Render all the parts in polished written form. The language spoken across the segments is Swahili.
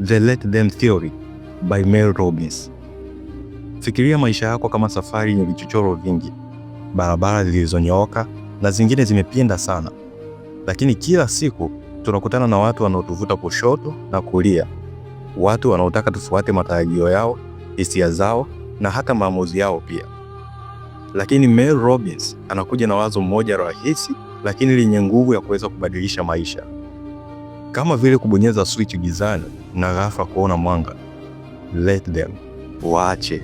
The Let Them Theory by Mel Robbins. Fikiria maisha yako kama safari yenye vichochoro vingi, barabara zilizonyooka na zingine zimepinda sana. Lakini kila siku tunakutana na watu wanaotuvuta kushoto na kulia, watu wanaotaka tufuate matarajio yao, hisia zao na hata maamuzi yao pia. Lakini Mel Robbins anakuja na wazo moja rahisi lakini lenye nguvu ya kuweza kubadilisha maisha. Kama vile kubonyeza switch gizani na ghafla kuona mwanga. Let them. Waache.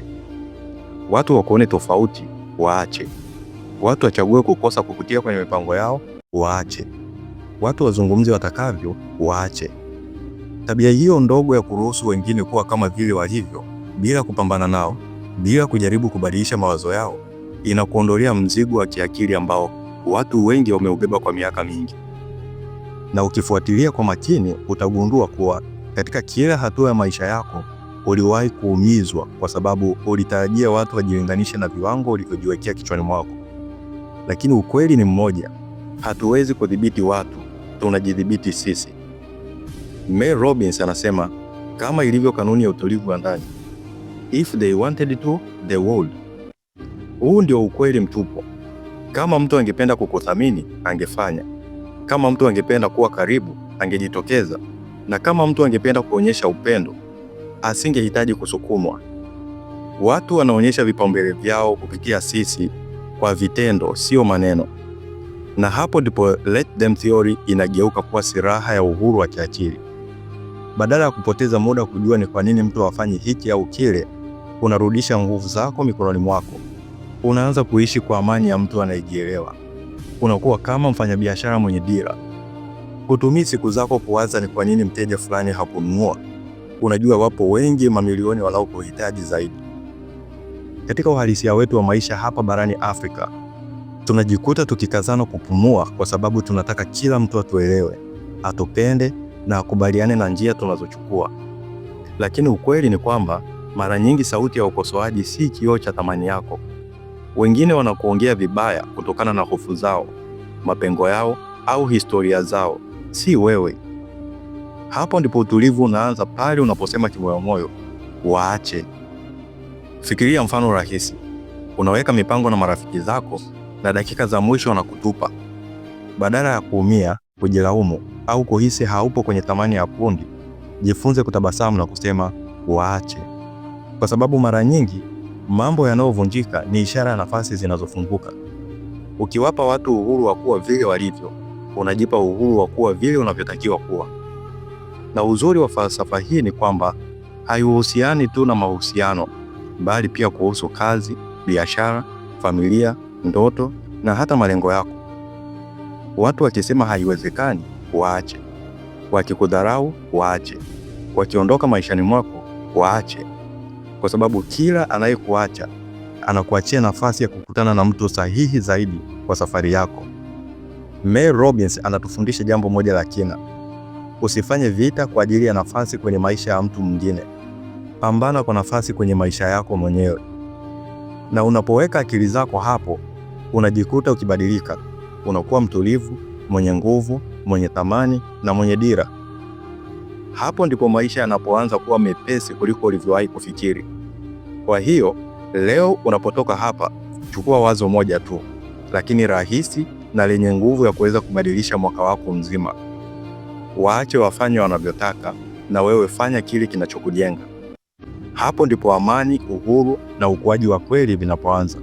Watu wakuone tofauti. Waache. Watu wachague kukosa kukutia kwenye mipango yao. Waache. Watu wazungumze watakavyo. Waache. Tabia hiyo ndogo ya kuruhusu wengine kuwa kama vile walivyo, bila kupambana nao, bila kujaribu kubadilisha mawazo yao, inakuondolea mzigo wa kiakili ambao watu wengi wameubeba kwa miaka mingi. Na ukifuatilia kwa makini, utagundua kuwa katika kila hatua ya maisha yako uliwahi kuumizwa kwa sababu ulitarajia watu wajilinganishe na viwango ulivyojiwekea kichwani mwako. Lakini ukweli ni mmoja, hatuwezi kudhibiti watu, tunajidhibiti sisi. Mel Robbins anasema, kama ilivyo kanuni ya utulivu wa ndani, if they wanted to, they would. Huu ndio ukweli mtupu. Kama mtu angependa kukuthamini, angefanya. Kama mtu angependa kuwa karibu, angejitokeza. Na kama mtu angependa kuonyesha upendo, asingehitaji kusukumwa. Watu wanaonyesha vipaumbele vyao kupitia sisi kwa vitendo, sio maneno. Na hapo ndipo Let Them Theory inageuka kuwa silaha ya uhuru wa kiakili. Badala ya kupoteza muda kujua ni kwa nini mtu hafanyi hiki au kile, unarudisha nguvu zako mikononi mwako. Unaanza kuishi kwa amani ya mtu anayejielewa. Unakuwa kama mfanyabiashara mwenye dira. Hutumii siku zako kuwaza ni kwa nini mteja fulani hakununua. Unajua wapo wengi mamilioni wanaokuhitaji zaidi. Katika uhalisia wetu wa maisha hapa barani Afrika, tunajikuta tukikazana kupumua kwa sababu tunataka kila mtu atuelewe, atupende na akubaliane na njia tunazochukua. Lakini ukweli ni kwamba mara nyingi sauti ya ukosoaji si kioo cha thamani yako. Wengine wanakuongea vibaya kutokana na hofu zao, mapengo yao au historia zao, si wewe. Hapo ndipo utulivu unaanza, pale unaposema kimoyomoyo, waache. Fikiria mfano rahisi. Unaweka mipango na marafiki zako na dakika za mwisho wanakutupa. Badala ya kuumia, kujilaumu au kuhisi haupo kwenye thamani ya kundi, jifunze kutabasamu na kusema waache. Kwa sababu mara nyingi mambo yanayovunjika ni ishara ya nafasi zinazofunguka. Ukiwapa watu uhuru wa kuwa vile walivyo, unajipa uhuru wa kuwa vile unavyotakiwa kuwa. Na uzuri wa falsafa hii ni kwamba haihusiani tu na mahusiano, bali pia kuhusu kazi, biashara, familia, ndoto na hata malengo yako. Watu wakisema haiwezekani, waache. Wakikudharau, waache. Wakiondoka maishani mwako, waache. Kwa sababu kila anayekuacha anakuachia nafasi ya kukutana na mtu sahihi zaidi kwa safari yako. Mel Robbins anatufundisha jambo moja la kina. Usifanye vita kwa ajili ya nafasi kwenye maisha ya mtu mwingine. Pambana kwa nafasi kwenye maisha yako mwenyewe. Na unapoweka akili zako hapo, unajikuta ukibadilika. Unakuwa mtulivu, mwenye nguvu, mwenye thamani na mwenye dira. Hapo ndipo maisha yanapoanza kuwa mepesi kuliko ulivyowahi kufikiri. Kwa hiyo, leo unapotoka hapa, chukua wazo moja tu, lakini rahisi na lenye nguvu ya kuweza kubadilisha mwaka wako mzima. Waache wafanye wanavyotaka na wewe fanya kile kinachokujenga. Hapo ndipo amani, uhuru na ukuaji wa kweli vinapoanza.